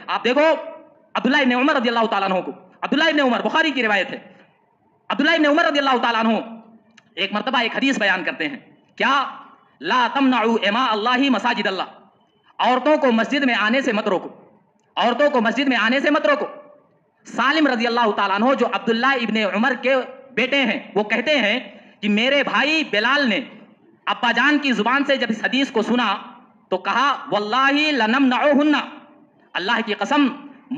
آپ دیکھو عبداللہ ابن عمر رضی اللہ تعالیٰ عنہ کو، عبداللہ ابن عمر بخاری کی روایت ہے، عبداللہ ابن عمر رضی اللہ تعالیٰ عنہ ایک مرتبہ ایک حدیث بیان کرتے ہیں، کیا لا تمنعوا اماء اللہ مساجد اللہ، عورتوں کو مسجد میں آنے سے مت روکو، عورتوں کو مسجد میں آنے سے مت روکو۔ سالم رضی اللہ تعالیٰ عنہ جو عبداللہ ابن عمر کے بیٹے ہیں وہ کہتے ہیں کہ میرے بھائی بلال نے ابا جان کی زبان سے جب اس حدیث کو سنا تو کہا واللہ لنمنعہن، اللہ کی قسم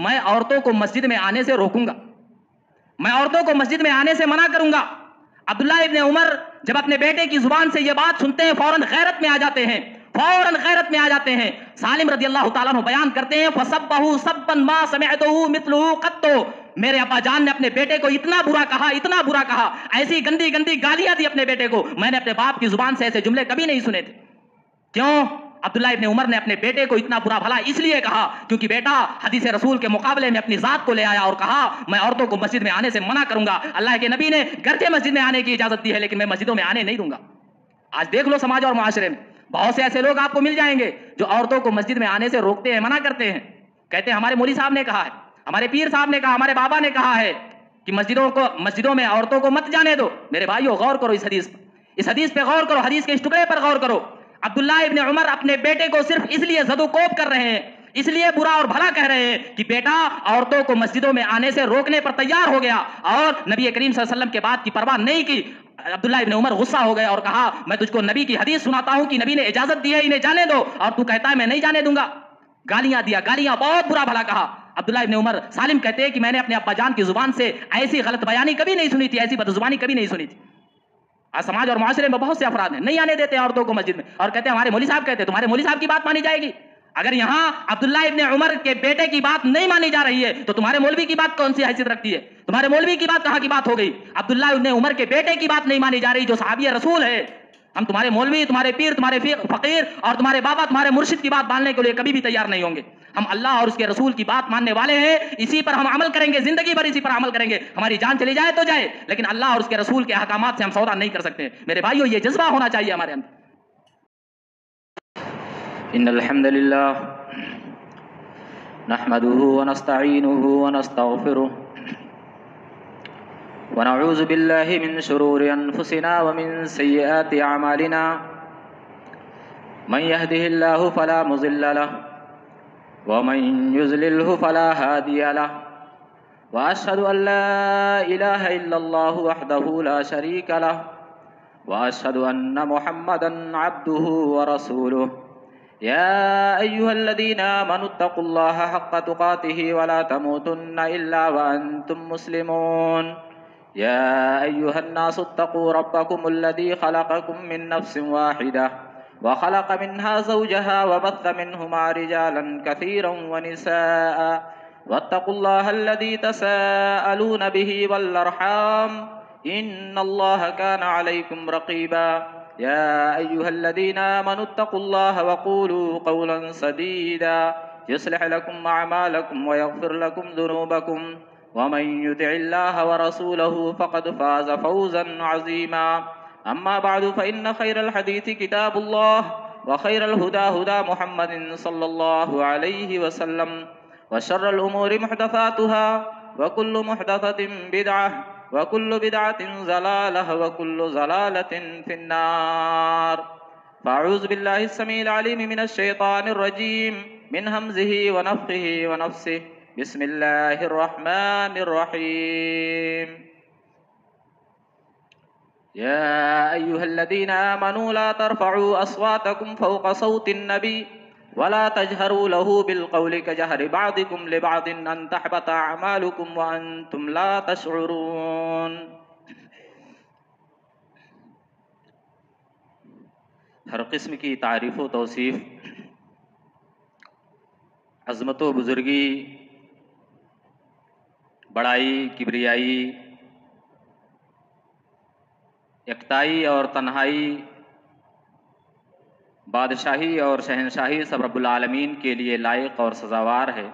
میں عورتوں کو مسجد میں آنے سے روکوں گا، میں عورتوں کو مسجد میں آنے سے منع کروں گا۔ عبداللہ ابن عمر جب اپنے بیٹے کی زبان سے یہ بات سنتے ہیں فوراً غیرت میں آ جاتے ہیں، فوراً غیرت میں آ جاتے ہیں۔ سالم رضی اللہ تعالیٰ عنہ بیان کرتے ہیں فَسَبَّهُ سَبًّا مَا سَمِعْتُهُ مِثْلُهُ قَطُّ، میرے ابا جان نے اپنے بیٹے کو اتنا برا کہا، اتنا برا کہا، ایسی گندی گندی گالیاں دی اپنے بیٹے کو، میں نے اپنے باپ کی زبان سے ایسے جملے کبھی نہیں سنے تھے۔ کیوں؟ عبداللہ ابن عمر نے اپنے بیٹے کو اتنا برا بھلا اس لیے کہا کیونکہ بیٹا حدیث رسول کے مقابلے میں اپنی ذات کو لے آیا اور کہا میں عورتوں کو مسجد میں آنے سے منع کروں گا، اللہ کے نبی نے گرچہ مسجد میں آنے کی اجازت دی ہے لیکن میں مسجدوں میں آنے نہیں دوں گا۔ آج دیکھ لو سماج اور معاشرے میں بہت سے ایسے لوگ آپ کو مل جائیں گے جو عورتوں کو مسجد میں آنے سے روکتے ہیں، منع کرتے ہیں، کہتے ہیں ہمارے مولوی صاحب نے کہا ہے، ہمارے پیر صاحب نے کہا، ہمارے بابا نے کہا ہے کہ مسجدوں میں عورتوں کو مت جانے دو۔ میرے بھائیو غور کرو اس حدیث پہ غور کرو، حدیث کے اس ٹکڑے پر غور کرو۔ عبداللہ ابن عمر اپنے بیٹے کو صرف اس لیے زد و کوب کر رہے ہیں، اس لیے برا اور بھلا کہہ رہے ہیں کہ بیٹا عورتوں کو مسجدوں میں آنے سے روکنے پر تیار ہو گیا اور نبی کریم صلی اللہ علیہ وسلم کے بات کی پرواہ نہیں کی۔ عبداللہ ابن عمر غصہ ہو گیا اور کہا میں تجھ کو نبی کی حدیث سناتا ہوں کہ نبی نے اجازت دی ہے انہیں جانے دو اور تو کہتا ہے میں نہیں جانے دوں گا۔ گالیاں دیا، گالیاں، بہت برا بھلا کہا۔ عبداللہ ابن عمر سالم کہتے ہیں کہ میں نے اپنے ابا جان کی زبان سے ایسی غلط بیانی کبھی نہیں سنی تھی، ایسی بدزبانی کبھی نہیں سنی تھی۔ آج سماج اور معاشرے میں بہت سے افراد ہیں نہیں آنے دیتے عورتوں کو مسجد میں اور کہتے ہیں ہمارے مولوی صاحب کہتے ہیں، تمہارے مولوی صاحب کی بات مانی جائے گی؟ اگر یہاں عبداللہ ابن عمر کے بیٹے کی بات نہیں مانی جا رہی ہے تو تمہارے مولوی کی بات کون سی حیثیت رکھتی ہے؟ تمہارے مولوی کی بات کہاں کی بات ہو گئی؟ عبداللہ ابن عمر کے بیٹے کی بات نہیں مانی جا رہی جو صحابی رسول ہے۔ ہم تمہارے مولوی، تمہارے پیر، تمہارے فقیر اور تمہارے بابا، تمہارے مرشد کی بات ماننے کے لیے کبھی بھی تیار نہیں ہوں گے۔ ہم اللہ اور اس کے رسول کی بات ماننے والے ہیں، اسی پر ہم عمل کریں گے، زندگی بھر اسی پر عمل کریں گے، ہماری جان چلی جائے تو جائے، لیکن اللہ اور اس کے رسول کے احکامات سے ہم سودا نہیں کر سکتے۔ میرے بھائیو یہ جذبہ ہونا چاہیے ہمارے اندر۔ ان الحمد للہ نحمده ونستعینه ونستغفره ونعوذ باللہ من شرور انفسنا ومن سیئات اعمالنا من يهده الله فلا مضل له ومن يضلله فلا هادي له واشهد ان لا اله الا الله وحده لا شريك له واشهد ان محمدا عبده ورسوله يا ايها الذين آمنوا اتقوا الله حق تقاته ولا تموتن الا وانتم مسلمون يا ايها الناس اتقوا ربكم الذي خلقكم من نفس واحدة وخلق منها زوجها وبث منهما رجالا كثيرا ونساء واتقوا الله الذي تساءلون به والارحام ان الله كان عليكم رقيبا يا ايها الذين آمنوا اتقوا الله وقولوا قولا سديدا يصلح لكم اعمالكم ويغفر لكم ذنوبكم ومن يطع الله ورسوله فقد فاز فوزا عظيما اما بعد فان خير الحديث كتاب الله وخير الهدى هدى محمد صلى الله عليه وسلم وشر الامور محدثاتها وكل محدثة بدعة وكل بدعة ضلالة وكل ضلالة في النار فاعوذ بالله السميع العليم من الشيطان الرجيم من همزه ونفخه ونفسه بسم الله الرحمن الرحيم يا أيها الذين آمنوا لا ترفعوا أصواتكم فوق صوت النبي ولا تجهروا له بالقول كجهر بعضكم لبعض أن تحبط أعمالكم وأنتم لا تشعرون۔ ہر قسم کی تعریف و توصیف، عظمت و بزرگی، بڑائی، کبریائی، یکتائی اور تنہائی، بادشاہی اور شہنشاہی سب رب العالمین کے لیے لائق اور سزاوار ہے۔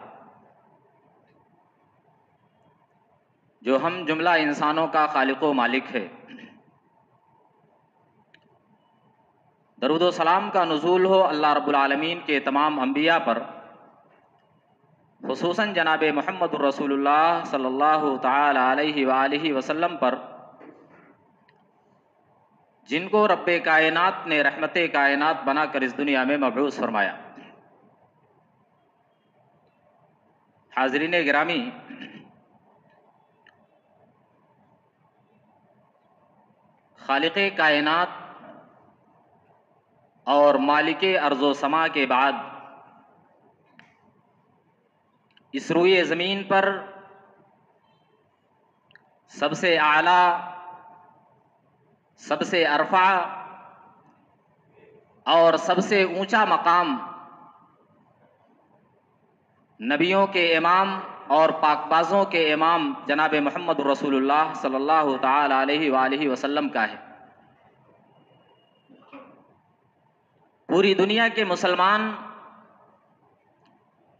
جو ہم جملہ انسانوں کا خالق و مالک ہے۔ درود و سلام کا نزول ہو اللہ رب العالمین کے تمام انبیاء پر، خصوصاً جناب محمد الرسول اللہ صلی اللہ تعالی علیہ وآلہ وسلم پر، جن کو رب کائنات نے رحمت کائنات بنا کر اس دنیا میں مبعوث فرمایا۔ حاضرین گرامی، خالق کائنات اور مالک ارض و سما کے بعد اس روئے زمین پر سب سے اعلیٰ، سب سے ارفع اور سب سے اونچا مقام نبیوں کے امام اور پاک بازوں کے امام جناب محمد رسول اللہ صلی اللہ تعالی علیہ وآلہ وسلم کا ہے۔ پوری دنیا کے مسلمان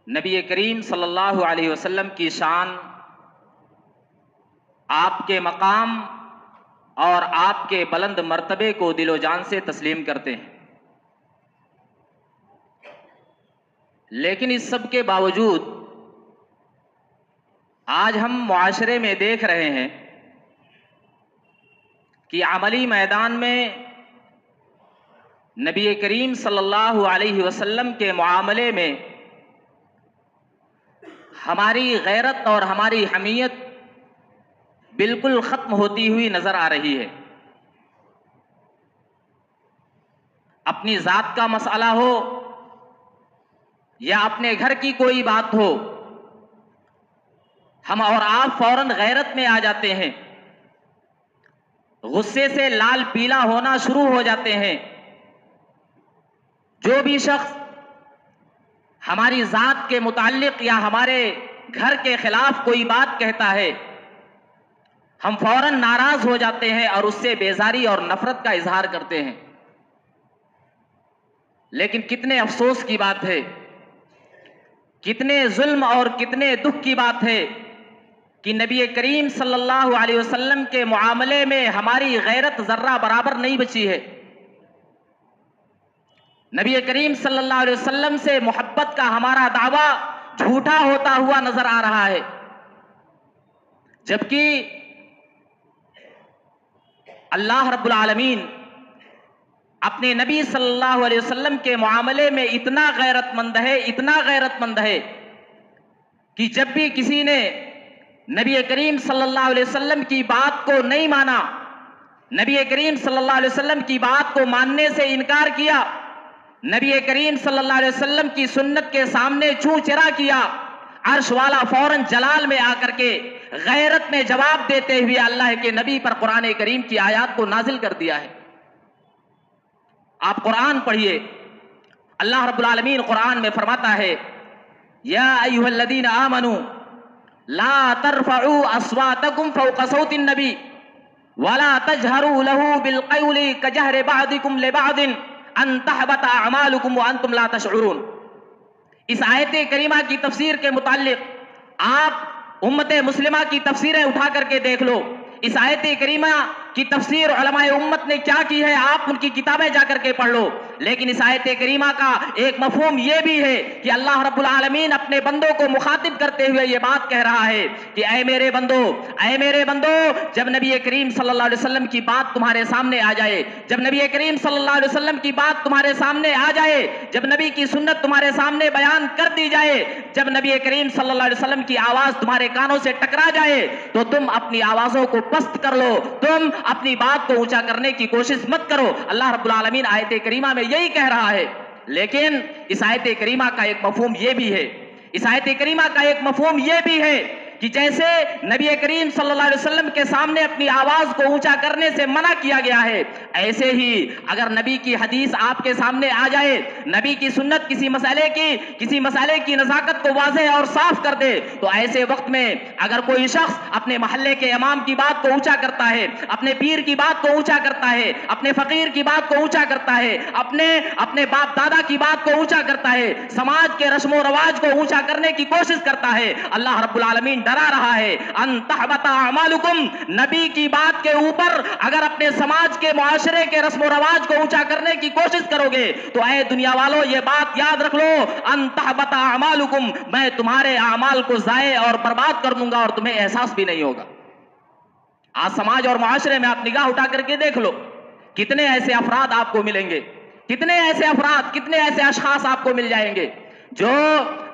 نبی کریم صلی اللہ علیہ وسلم کی شان، آپ کے مقام اور آپ کے بلند مرتبے کو دل و جان سے تسلیم کرتے ہیں، لیکن اس سب کے باوجود آج ہم معاشرے میں دیکھ رہے ہیں کہ عملی میدان میں نبی کریم صلی اللہ علیہ وسلم کے معاملے میں ہماری غیرت اور ہماری حمیت بالکل ختم ہوتی ہوئی نظر آ رہی ہے۔ اپنی ذات کا مسئلہ ہو یا اپنے گھر کی کوئی بات ہو، ہم اور آپ فوراً غیرت میں آ جاتے ہیں، غصے سے لال پیلا ہونا شروع ہو جاتے ہیں۔ جو بھی شخص ہماری ذات کے متعلق یا ہمارے گھر کے خلاف کوئی بات کہتا ہے، ہم فوراً ناراض ہو جاتے ہیں اور اس سے بیزاری اور نفرت کا اظہار کرتے ہیں۔ لیکن کتنے افسوس کی بات ہے، کتنے ظلم اور کتنے دکھ کی بات ہے کہ نبی کریم صلی اللہ علیہ وسلم کے معاملے میں ہماری غیرت ذرہ برابر نہیں بچی ہے۔ نبی کریم صلی اللہ علیہ وسلم سے محبت کا ہمارا دعویٰ جھوٹا ہوتا ہوا نظر آ رہا ہے، جبکہ اللہ رب العالمین اپنے نبی صلی اللہ علیہ وسلم کے معاملے میں اتنا غیرت مند ہے، اتنا غیرت مند ہے کہ جب بھی کسی نے نبی کریم صلی اللہ علیہ وسلم کی بات کو نہیں مانا، نبی کریم صلی اللہ علیہ وسلم کی بات کو ماننے سے انکار کیا، نبی کریم صلی اللہ علیہ وسلم کی سنت کے سامنے چوں چرا کیا، عرش والا فوراً جلال میں آ کر کے غیرت میں جواب دیتے ہوئے اللہ کے نبی پر قرآن کریم کی آیات کو نازل کر دیا ہے۔ آپ قرآن پڑھیے، اللہ رب العالمین قرآن میں فرماتا ہے، یا ایھا الذین آمنوا لا ترفعوا اصواتکم فوق صوت النبی ولا تجہروا لہ بالقول کجہر بعضکم لبعض ان تحبط اعمالکم وانتم لا تشعرون۔ اس آیت کریمہ کی تفسیر کے متعلق آپ امت مسلمہ کی تفسیریں اٹھا کر کے دیکھ لو۔ اس آیت کریمہ کی تفسیر علماء امت نے کیا کی ہے، آپ ان کی کتابیں جا کر کے پڑھ لو۔ لیکن اس آیت کریمہ کا ایک مفہوم یہ بھی ہے کہ اللہ رب العالمین اپنے بندوں کو مخاطب کرتے ہوئے یہ بات کہہ رہا ہے کہ اے میرے بندو، اے میرے بندو، جب نبی کریم صلی اللہ علیہ وسلم کی بات تمہارے سامنے آ جائے، جب نبی کریم صلی اللہ علیہ وسلم کی بات تمہارے سامنے آ جائے، جب نبی کی سنت تمہارے سامنے بیان کر دی جائے، جب نبی کریم صلی اللہ علیہ وسلم کی آواز تمہارے کانوں سے ٹکرا جائے، تو تم اپنی آوازوں کو پست کر لو، تم اپنی بات کو اونچا کرنے کی کوشش مت کرو۔ اللہ رب العالمین آیت کریمہ میں یہی کہہ رہا ہے۔ لیکن اس آیت کریمہ کا ایک مفہوم یہ بھی ہے، اس آیت کریمہ کا ایک مفہوم یہ بھی ہے کہ جیسے نبی کریم صلی اللہ علیہ وسلم کے سامنے اپنی آواز کو اونچا کرنے سے منع کیا گیا ہے، ایسے ہی اگر نبی کی حدیث آپ کے سامنے آ جائے، نبی کی سنت کسی مسئلے کی نزاکت کو واضح اور صاف کر دے، تو ایسے وقت میں اگر کوئی شخص اپنے محلے کے امام کی بات کو اونچا کرتا ہے، اپنے پیر کی بات کو اونچا کرتا ہے، اپنے فقیر کی بات کو اونچا کرتا ہے، اپنے باپ دادا کی بات کو اونچا کرتا ہے، سماج کے رسم و رواج کو اونچا کرنے کی کوشش کرتا ہے، اللہ رب العالمین ڈرا رہا ہے ان تحبط اعمالکم، نبی کی بات کے اوپر اگر اپنے سماج کے معاشرے کے رسم و رواج کو اونچا کرنے کی کوشش کرو گے تو اے دنیا والوں یہ بات یاد رکھ لو، ان تحبط اعمالکم، میں تمہارے اعمال کو ضائع اور برباد کر دوں گا اور تمہیں احساس بھی نہیں ہوگا۔ آج سماج اور معاشرے میں آپ نگاہ اٹھا کر کے دیکھ لو، کتنے ایسے افراد آپ کو ملیں گے، کتنے ایسے افراد، کتنے ایسے اشخاص آپ کو مل جائیں گے جو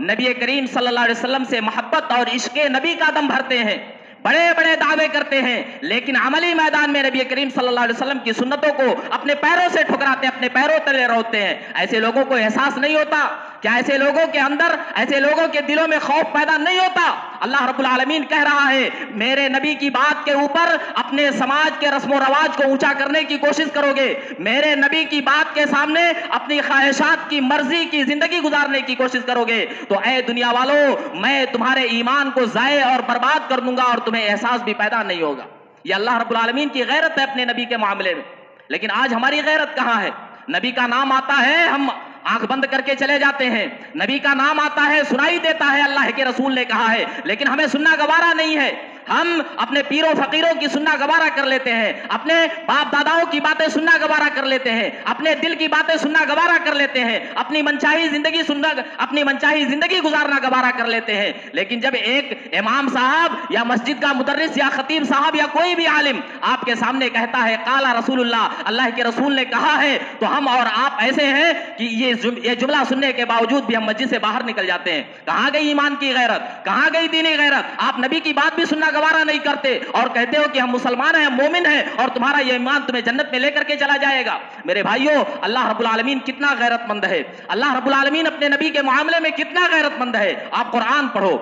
نبی کریم صلی اللہ علیہ وسلم سے محبت اور عشق نبی کا دم بھرتے ہیں، بڑے بڑے دعوے کرتے ہیں، لیکن عملی میدان میں نبی کریم صلی اللہ علیہ وسلم کی سنتوں کو اپنے پیروں سے ٹھکراتے ہیں، اپنے پیروں تلے روتے ہیں۔ ایسے لوگوں کو احساس نہیں ہوتا؟ کیا ایسے لوگوں کے اندر، ایسے لوگوں کے دلوں میں خوف پیدا نہیں ہوتا؟ اللہ رب العالمین کہہ رہا ہے میرے نبی کی بات کے اوپر اپنے سماج کے رسم و رواج کو اونچا کرنے کی کوشش کرو گے، میرے نبی کی بات کے سامنے اپنی خواہشات کی مرضی کی زندگی گزارنے کی کوشش کرو گے تو اے دنیا والوں میں تمہارے ایمان کو ضائع اور برباد کر دوں گا اور تمہیں احساس بھی پیدا نہیں ہوگا۔ یہ اللہ رب العالمین کی غیرت ہے اپنے نبی کے معاملے میں۔ لیکن آج ہماری غیرت کہاں ہے؟ نبی کا نام آتا ہے ہم آنکھ بند کر کے چلے جاتے ہیں، نبی کا نام آتا ہے سنائی دیتا ہے اللہ کے رسول نے کہا ہے، لیکن ہمیں سننا گوارا نہیں ہے۔ ہم اپنے پیروں فقیروں کی سننا گوارا کر لیتے ہیں، اپنے باپ داداؤں کی باتیں سننا گوارا کر لیتے ہیں، اپنے دل کی باتیں سننا گوارا کر لیتے ہیں، اپنی منچاہی زندگی گزارنا گوارا کر لیتے ہیں۔ لیکن جب ایک امام صاحب یا مسجد کا مدرس یا خطیب صاحب یا کوئی بھی عالم آپ کے سامنے کہتا ہے قال رسول اللہ، اللہ کے رسول نے کہا ہے، تو ہم اور آپ ایسے ہیں کہ یہ جملہ سننے کے باوجود بھی ہم مسجد سے باہر نکل جاتے ہیں۔ کہاں گئی ایمان کی غیرت؟ کہاں گئی دینی غیرت؟ آپ نبی کی بات بھی سننا گوارا نہیں کرتے اور کہتے ہو کہ ہم مسلمان ہیں، ہم مومن ہیں اور تمہارا یہ ایمان تمہیں جنت میں لے کر کے چلا جائے گا۔ میرے بھائیوں، اللہ رب العالمین کتنا غیرت مند ہے، اللہ رب العالمین اپنے نبی کے معاملے میں کتنا غیرت مند ہے۔ آپ قرآن پڑھو،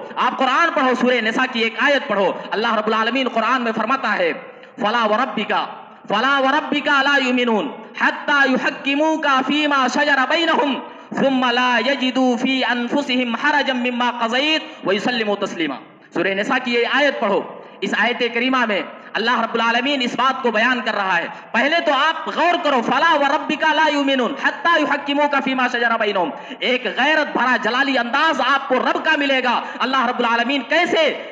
سورہ نساء کی ایک آیت پڑھو، اللہ رب العالمین قرآن میں فرماتا ہے فلا وربک لا یؤمنون حتی یحکموک فیما شجر بینہم ثم لا یجدوا فی انفسہم حرجا مما قضیت ویسلموا تسلیما۔ سورہ نساء کی یہ آیت پڑھو، اس آیت کریمہ میں اللہ رب العالمین اس بات کو بیان کر رہا ہے۔ پہلے تو آپ غور کرو، فلا وربک لا یؤمنون حتی یحکموک فیما شجر بینہم، ایک غیرت بھرا جلالی انداز آپ کو رب کا ملے گا۔ اللہ رب العالمین کیسے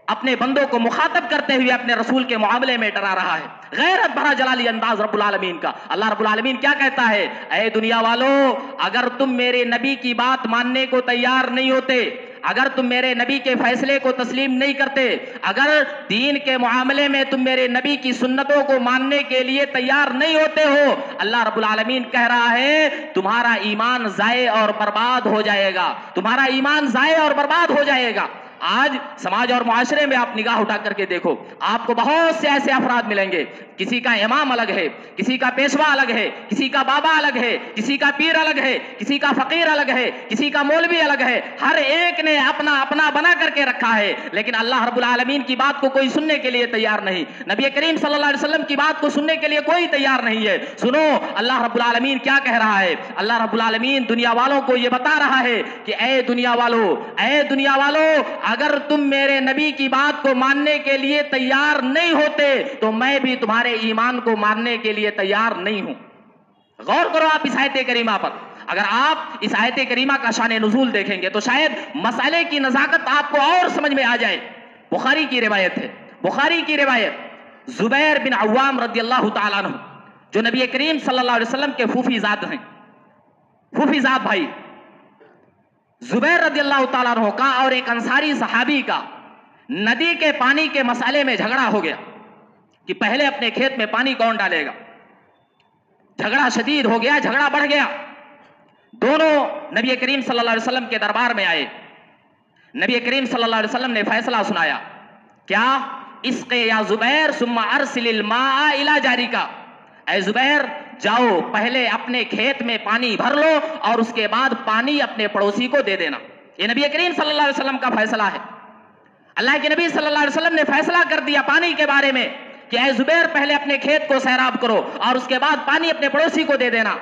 اپنے بندوں کو مخاطب کرتے ہوئے اپنے رسول کے معاملے میں ڈرا رہا ہے، غیرت بھرا جلالی انداز رب العالمین کا۔ اللہ رب العالمین کیا کہتا ہے؟ اے دنیا والو، اگر تم میرے نبی کی بات ماننے کو تیار نہیں ہوتے، اگر تم میرے نبی کے فیصلے کو تسلیم نہیں کرتے، اگر دین کے معاملے میں تم میرے نبی کی سنتوں کو ماننے کے لیے تیار نہیں ہوتے ہو، اللہ رب العالمین کہہ رہا ہے تمہارا ایمان ضائع اور برباد ہو جائے گا، تمہارا ایمان ضائع اور برباد ہو جائے گا۔ آج سماج اور معاشرے میں آپ نگاہ اٹھا کر کے دیکھو، آپ کو بہت سے ایسے افراد ملیں گے، کسی کا امام الگ ہے، کسی کا پیشوا الگ ہے، کسی کا بابا الگ ہے، کسی کا پیر الگ ہے، کسی کا فقیر الگ ہے، کسی کا مولوی الگ ہے، ہر ایک نے اپنا اپنا بنا کر کے رکھا ہے، لیکن اللہ رب العالمین کی بات کو کوئی سننے کے لیے تیار نہیں، نبی کریم صلی اللہ علیہ وسلم کی بات کو سننے کے لیے کوئی تیار نہیں ہے۔ سنو اللہ رب العالمین کیا کہہ رہا ہے، اللہ رب العالمین دنیا والوں کو یہ بتا رہا ہے کہ اے دنیا والو، اگر تم میرے نبی کی بات کو ماننے کے لیے تیار نہیں ہوتے تو میں بھی تمہارے ایمان کو ماننے کے لیے تیار نہیں ہوں۔ غور کرو آپ اس آیت کریمہ پر، اگر آپ اس آیت کریمہ کا شان نزول دیکھیں گے تو شاید مسئلے کی نزاکت آپ کو اور سمجھ میں آ جائے۔ بخاری کی روایت ہے، بخاری کی روایت، زبیر بن عوام رضی اللہ تعالیٰ عنہ جو نبی کریم صلی اللہ علیہ وسلم کے پھوپھی زاد ہیں، پھوپھی زاد بھائی زبیر رضی اللہ تعالیٰ عنہ کا اور ایک انصاری صحابی کا ندی کے پانی کے مسئلے میں جھگڑا ہو گیا کہ پہلے اپنے کھیت میں پانی کون ڈالے گا۔ جھگڑا شدید ہو گیا، جھگڑا بڑھ گیا، دونوں نبی کریم صلی اللہ علیہ وسلم کے دربار میں آئے۔ نبی کریم صلی اللہ علیہ وسلم نے فیصلہ سنایا، کیا؟ اسقِ یا زبیر ثم ارسل الماء الی جارکا، اے زبیر جاؤ پہلے اپنے کھیت میں پانی بھر لو اور اس کے بعد پانی اپنے پڑوسی کو دے دینا۔ یہ نبی کریم صلی اللہ علیہ وسلم کا فیصلہ ہے۔ اللہ کے نبی صلی اللہ علیہ وسلم نے فیصلہ کر دیا پانی کے بارے میں کہ اے زبیر پہلے اپنے کھیت کو سیراب کرو اور اس کے بعد پانی اپنے پڑوسی کو دے دینا۔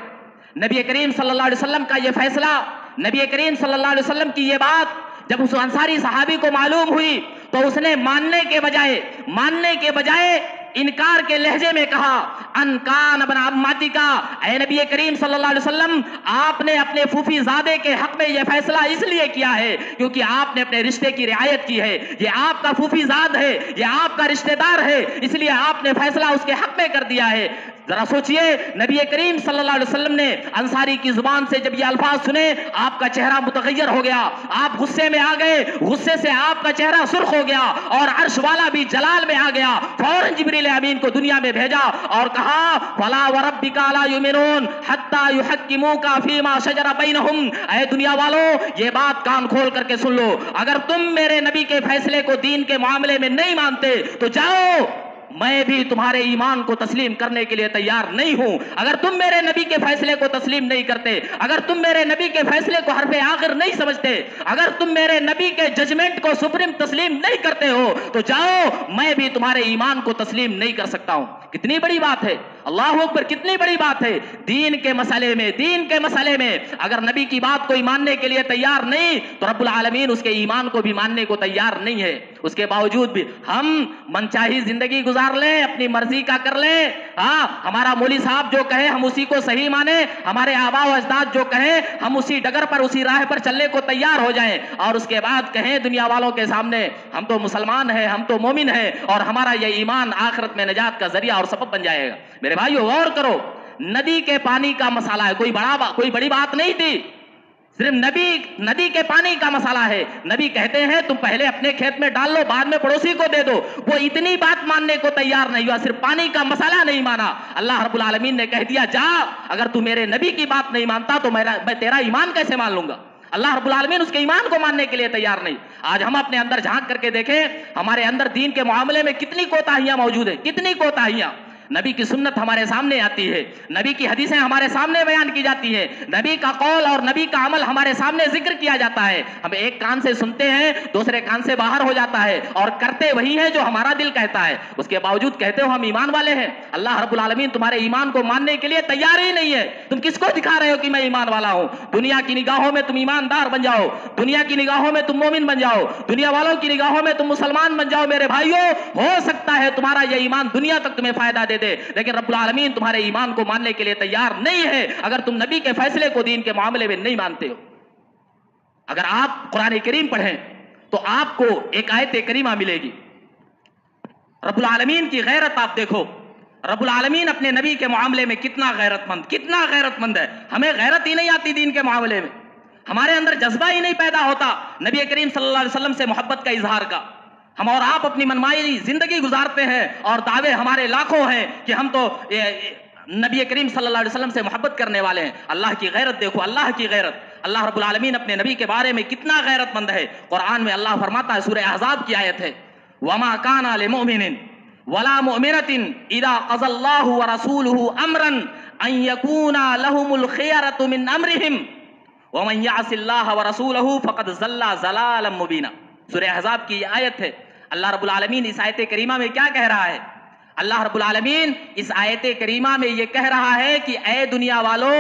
نبی کریم صلی اللہ علیہ وسلم کا یہ فیصلہ، نبی کریم صلی اللہ علیہ وسلم کی یہ بات جب اس انصاری صحابی کو معلوم ہوئی تو اس نے ماننے کے بجائے انکار کے لہجے میں کہا، ان کان ابن عماتکا، اے نبی کریم صلی اللہ علیہ وسلم آپ نے اپنے پھوپھی زادے کے حق میں یہ فیصلہ اس لیے کیا ہے کیونکہ آپ نے اپنے رشتے کی رعایت کی ہے، یہ آپ کا پھوپھی زاد ہے، یہ آپ کا رشتہ دار ہے، اس لیے آپ نے فیصلہ اس کے حق میں کر دیا ہے۔ ذرا سوچئے نبی کریم صلی اللہ علیہ وسلم نے انصاری کی زبان سے جب یہ الفاظ سنے آپ کا چہرہ متغیر ہو گیا، آپ غصے میں آ گئے، غصے سے آپ کا چہرہ سرخ ہو گیا اور عرش والا بھی جلال میں آ گیا، فوراً جبریل امین کو دنیا میں بھیجا اور کہا فلا وربک لا یؤمنون حتی یحکموک فیما شجر بینہم، اے دنیا والو یہ بات کان کھول کر کے سن لو، اگر تم میرے نبی کے فیصلے کو دین کے معاملے میں نہیں مانتے تو جاؤ، میں بھی تمہارے ایمان کو تسلیم کرنے کے لیے تیار نہیں ہوں۔ اگر تم میرے نبی کے فیصلے کو تسلیم نہیں کرتے، اگر تم میرے نبی کے فیصلے کو حرف آخر نہیں سمجھتے، اگر تم میرے نبی کے ججمنٹ کو سپریم تسلیم نہیں کرتے ہو تو جاؤ، میں بھی تمہارے ایمان کو تسلیم نہیں کر سکتا ہوں۔ کتنی بڑی بات ہے، اللہ اکبر، کتنی بڑی بات ہے۔ دین کے مسئلے میں اگر نبی کی بات کوئی ماننے کے لیے تیار نہیں تو رب العالمین اس کے ایمان کو بھی ماننے کو تیار نہیں ہے۔ اس کے باوجود بھی ہم منچاہی زندگی گزار لیں، اپنی مرضی کا کر لیں، ہمارا مولوی صاحب جو کہے ہم اسی کو صحیح مانیں، ہمارے آباء و اجداد جو کہیں ہم اسی ڈگر پر اسی راہ پر چلنے کو تیار ہو جائیں، اور اس کے بعد کہیں دنیا والوں کے سامنے ہم تو مسلمان ہیں، ہم تو مومن ہیں اور ہمارا یہ ایمان آخرت میں نجات کا ذریعہ اور سبب بن جائے گا۔ میرے بھائیو غور کرو، ندی کے پانی کا مسئلہ ہے، کوئی بڑی بات نہیں تھی، صرف ندی کے پانی کا مسئلہ ہے۔ نبی کہتے ہیں تم پہلے اپنے کھیت میں ڈال لو، بعد میں پڑوسی کو دے دو، وہ اتنی بات ماننے کو تیار نہیں ہوا، صرف پانی کا مسئلہ نہیں مانا۔ اللہ رب العالمین نے کہہ دیا جا، اگر تو میرے نبی کی بات نہیں مانتا تو میں تیرا ایمان کیسے مان لوں گا؟ اللہ رب العالمین اس کے ایمان کو ماننے کے لیے تیار نہیں۔ آج ہم اپنے اندر جھانک کر کے دیکھیں، ہمارے اندر دین کے معاملے میں کتنی کوتاہیاں موجود ہیں، کتنی کوتاہیاں۔ نبی کی سنت ہمارے سامنے آتی ہے، نبی کی حدیثیں ہمارے سامنے بیان کی جاتی ہیں، نبی کا قول اور نبی کا عمل ہمارے سامنے ذکر کیا جاتا ہے، ہم ایک کان سے سنتے ہیں دوسرے کان سے باہر ہو جاتا ہے اور کرتے وہی ہیں جو ہمارا دل کہتا ہے، اس کے باوجود کہتے ہو ہم ایمان والے ہیں۔ اللہ رب العالمین تمہارے ایمان کو ماننے کے لیے تیار ہی نہیں ہے۔ تم کس کو دکھا رہے ہو کہ میں ایمان والا ہوں؟ دنیا کی نگاہوں میں تم ایماندار بن جاؤ، دنیا کی نگاہوں میں تم مومن بن جاؤ، دنیا والوں کی نگاہوں میں تم مسلمان بن جاؤ۔ میرے بھائیو ہو سکتا ہے تمہارا یہ ایمان دنیا تک تمہیں فائدہ دے دے، لیکن رب العالمین تمہارے ایمان کو ماننے کے لیے تیار نہیں ہے اگر تم نبی کے فیصلے کو دین کے معاملے میں نہیں مانتے ہو۔ اگر آپ قرآن کریم پڑھیں تو آپ کو ایک آیت کریمہ ملے گی، رب العالمین کی غیرت آپ دیکھو، رب العالمین اپنے نبی کے معاملے میں کتنا غیرت مند ہے۔ ہمیں غیرت ہی نہیں آتی دین کے معاملے میں، ہمارے اندر جذبہ ہی نہیں پیدا ہوتا نبی کریم صلی اللہ علیہ وسلم سے محبت کا اظہار کا۔ ہم اور آپ اپنی منمائی زندگی گزارتے ہیں اور دعوے ہمارے لاکھوں ہیں کہ ہم تو نبی کریم صلی اللہ علیہ وسلم سے محبت کرنے والے ہیں۔ اللہ کی غیرت دیکھو، اللہ کی غیرت۔ اللہ رب العالمین اپنے نبی کے بارے میں کتنا غیرت مند ہے۔ قرآن میں اللہ فرماتا ہے، سورہ احزاب کی آیت ہے، وَمَا كَانَ لِمُؤْمِنٍ وَلَا مُؤْمِنَةٍ إِذَا قَضَى اللَّهُ وَرَسُولُهُ أَمْرًا أَن يَكُونَ لَهُمُ الْخِيَرَةُ مِنْ أَمْرِهِمْ وَمَن يَعْصِ اللَّهَ وَرَسُولَهُ فَقَدْ ضَلَّ ضَلَالًا مُبِينًا۔ سورہ احزاب کی یہ آیت ہے۔ اللہ رب العالمین اس آیت کریمہ میں کیا کہہ رہا ہے؟ اللہ رب العالمین اس آیت کریمہ میں یہ کہہ رہا ہے کہ اے دنیا والو،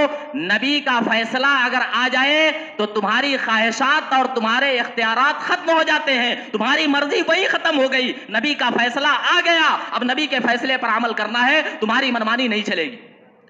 نبی کا فیصلہ اگر آ جائے تو تمہاری خواہشات اور تمہارے اختیارات ختم ہو جاتے ہیں، تمہاری مرضی وہی ختم ہو گئی۔ نبی کا فیصلہ آ گیا، اب نبی کے فیصلے پر عمل کرنا ہے، تمہاری منمانی نہیں چلے گی۔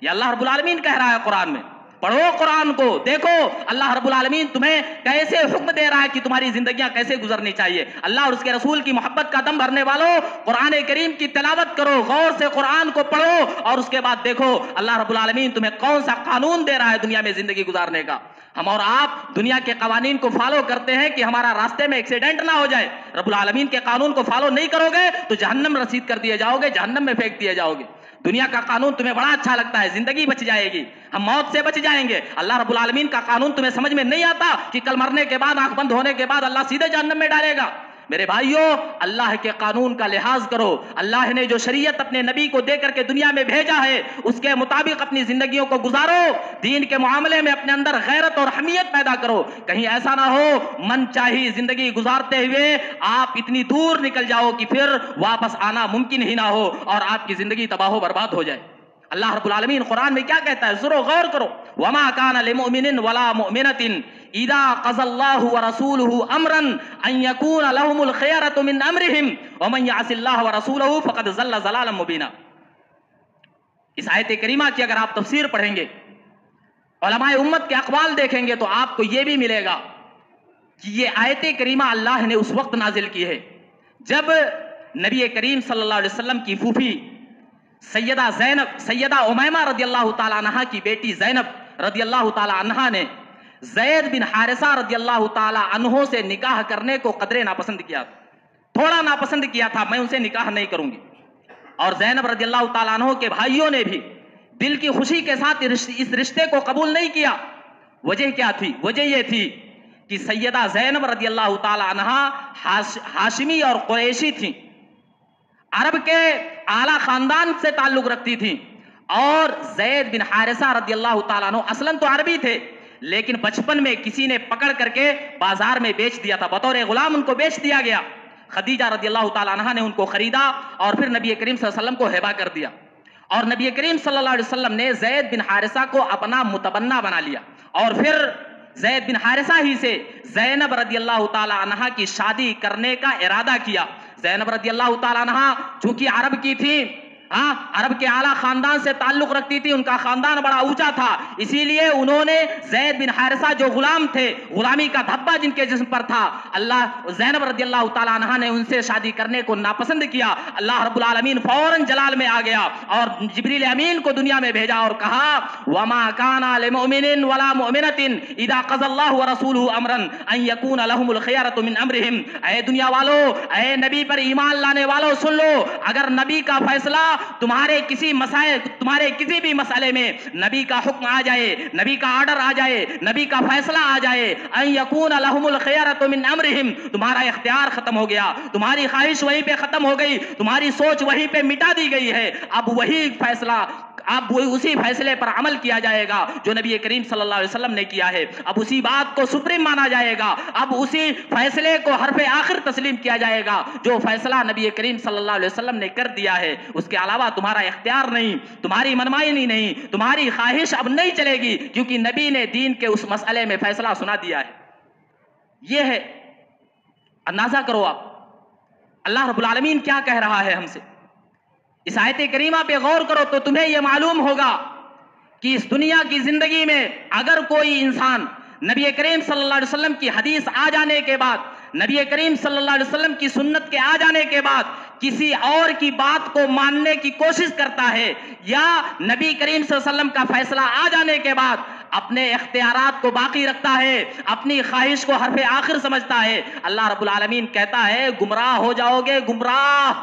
یہ اللہ رب العالمین کہہ رہا ہے قرآن میں۔ پڑھو قرآن کو، دیکھو اللہ رب العالمین تمہیں کیسے حکم دے رہا ہے کہ تمہاری زندگیاں کیسے گزرنی چاہیے۔ اللہ اور اس کے رسول کی محبت کا دم بھرنے والوں، قرآن کریم کی تلاوت کرو، غور سے قرآن کو پڑھو اور اس کے بعد دیکھو اللہ رب العالمین تمہیں کون سا قانون دے رہا ہے دنیا میں زندگی گزارنے کا۔ ہم اور آپ دنیا کے قوانین کو فالو کرتے ہیں کہ ہمارا راستے میں ایکسیڈنٹ نہ ہو جائے، رب العالمین کے قانون کو فالو نہیں کرو گے تو جہنم رسید کر دیے جاؤ گے، جہنم میں پھینک دیے جاؤ گے۔ دنیا کا قانون تمہیں بڑا اچھا لگتا ہے، زندگی بچ جائے گی، ہم موت سے بچ جائیں گے۔ اللہ رب العالمین کا قانون تمہیں سمجھ میں نہیں آتا کہ کل مرنے کے بعد، آنکھ بند ہونے کے بعد اللہ سیدھے جہنم میں ڈالے گا۔ میرے بھائیوں اللہ کے قانون کا لحاظ کرو، اللہ نے جو شریعت اپنے نبی کو دے کر کے دنیا میں بھیجا ہے اس کے مطابق اپنی زندگیوں کو گزارو، دین کے معاملے میں اپنے اندر غیرت اور حمیت پیدا کرو۔ کہیں ایسا نہ ہو من چاہی زندگی گزارتے ہوئے آپ اتنی دور نکل جاؤ کہ پھر واپس آنا ممکن ہی نہ ہو اور آپ کی زندگی تباہ و برباد ہو جائے۔ اللہ رب العالمین قرآن میں کیا کہتا ہے، ذرا غور کرو، وَمَا كَانَ لِمُؤْمِنٍ وَلَا مُؤْمِنَةٍ إِذَا قَضَى اللَّهُ وَرَسُولُهُ أَمْرًا أَن يَكُونَ لَهُمُ الْخِيَرَةُ مِنْ أَمْرِهِمْ وَمَن يَعْصِ اللَّهَ وَرَسُولَهُ فَقَدْ ضَلَّ ضَلَالًا مُبِينًا۔ اس آیت کریمہ کی اگر آپ تفسیر پڑھیں گے، علماء امت کے اقوال دیکھیں گے، تو آپ کو یہ بھی ملے گا کہ یہ آیت کریمہ اللہ نے اس وقت نازل کی ہے جب نبی کریم صلی اللہ علیہ وسلم کی پھوپھی سیدہ امیمہ رضی اللہ تعالی عنہا کی بیٹی زینب رضی اللہ تعالی عنہا نے زید بن حارثہ رضی اللہ تعالی عنہ سے نکاح کرنے کو قدرے ناپسند کیا تھا، تھوڑا ناپسند کیا تھا، میں ان سے نکاح نہیں کروں گی. اور زینب رضی اللہ تعالیٰ عنہ کے بھائیوں نے بھی دل کی خوشی کے ساتھ اس رشتے کو قبول نہیں کیا. وجہ کیا تھی؟ وجہ یہ تھی کہ سیدہ زینب رضی اللہ تعالیٰ عنہ ہاشمی اور قریشی تھیں، عرب کے اعلیٰ خاندان سے تعلق رکھتی تھیں، اور زید بن حارثہ رضی اللہ تعالیٰ عنہ اصلاً تو عربی تھے، لیکن بچپن میں کسی نے پکڑ کر کے بازار میں بیچ دیا تھا، بطور غلام ان کو بیچ دیا گیا. خدیجہ رضی اللہ تعالیٰ عنہ نے ان کو خریدا اور پھر نبی کریم صلی اللہ علیہ وسلم کو ہبہ کر دیا، اور نبی کریم صلی اللہ علیہ وسلم نے زید بن حارثہ کو اپنا متبنہ بنا لیا، اور پھر زید بن حارثہ ہی سے زینب رضی اللہ تعالیٰ عنہ کی شادی کرنے کا ارادہ کیا. زینب رضی اللہ تعالیٰ عنہ چونکہ عرب کی تھی، عرب کے اعلیٰ خاندان سے تعلق رکھتی تھی، ان کا خاندان بڑا اونچا تھا، اسی لیے انہوں نے زید بن حارثہ جو غلام تھے، غلامی کا دھبا جن کے جسم پر تھا، زینب رضی اللہ تعالیٰ عنہ نے ان سے شادی کرنے کو ناپسند کیا. اللہ رب العالمین فوراً جلال میں آ گیا اور جبریل امین کو دنیا میں بھیجا اور کہا وَمَا كَانَ لِمُؤْمِنٍ وَلَا مُؤْمِنَةٍ إِذَا قَضَى اللَّهُ وَرَسُولُهُ أَمْرًا أَن يَكُونَ لَهُمُ الْخِيَرَةُ مِنْ أَمْرِهِمْ. اے دنیا والو، اے نبی پر ایمان لانے والو، سن لو، اگر نبی کا فیصلہ تمہارے کسی بھی مسئلے میں نبی کا حکم آ جائے، نبی کا آرڈر آ جائے، نبی کا فیصلہ آ جائے، ان یکون لہم الخیرۃ من امرہم، تمہارا اختیار ختم ہو گیا، تمہاری خواہش وہیں پہ ختم ہو گئی، تمہاری سوچ وہیں پہ مٹا دی گئی ہے، اب اسی فیصلے پر عمل کیا جائے گا جو نبی کریم صلی اللہ علیہ وسلم نے کیا ہے، اب اسی بات کو سپریم مانا جائے گا، اب اسی فیصلے کو حرف آخر تسلیم کیا جائے گا جو فیصلہ نبی کریم صلی اللہ علیہ وسلم نے کر دیا ہے. اس کے علاوہ تمہارا اختیار نہیں، تمہاری منمانی نہیں، تمہاری خواہش اب نہیں چلے گی، کیونکہ نبی نے دین کے اس مسئلے میں فیصلہ سنا دیا ہے. یہ ہے، اندازہ کرو آپ اللہ رب العالمین کیا کہہ رہا ہے ہم سے. اس آیت کریمہ پہ غور کرو تو تمہیں یہ معلوم ہوگا کہ اس دنیا کی زندگی میں اگر کوئی انسان نبی کریم صلی اللہ علیہ وسلم کی حدیث آ جانے کے بعد، نبی کریم صلی اللہ علیہ وسلم کی سنت کے آ جانے کے بعد کسی اور کی بات کو ماننے کی کوشش کرتا ہے، یا نبی کریم صلی اللہ علیہ وسلم کا فیصلہ آ جانے کے بعد اپنے اختیارات کو باقی رکھتا ہے، اپنی خواہش کو حرف آخر سمجھتا ہے، اللہ رب العالمین کہتا ہے گمراہ ہو جاؤ گے، گمراہ،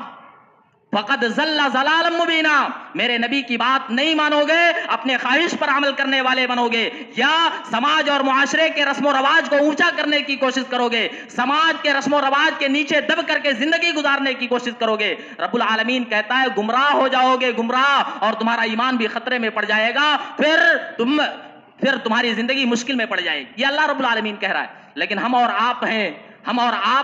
فقد ضل ضلالا مبینا. میرے نبی کی بات نہیں مانو گے، اپنے خواہش پر عمل کرنے والے بنو گے، یا سماج اور معاشرے کے رسم و رواج کو اونچا کرنے کی کوشش کرو گے، سماج کے رسم و رواج کے نیچے دب کر کے زندگی گزارنے کی کوشش کرو گے. رب العالمین کہتا ہے گمراہ ہو جاؤ گے، گمراہ، اور تمہارا ایمان بھی خطرے میں پڑ جائے گا، پھر تمہاری زندگی مشکل میں پڑ جائے گی. یہ اللہ رب العالمین کہہ رہا ہے. لیکن ہم اور آپ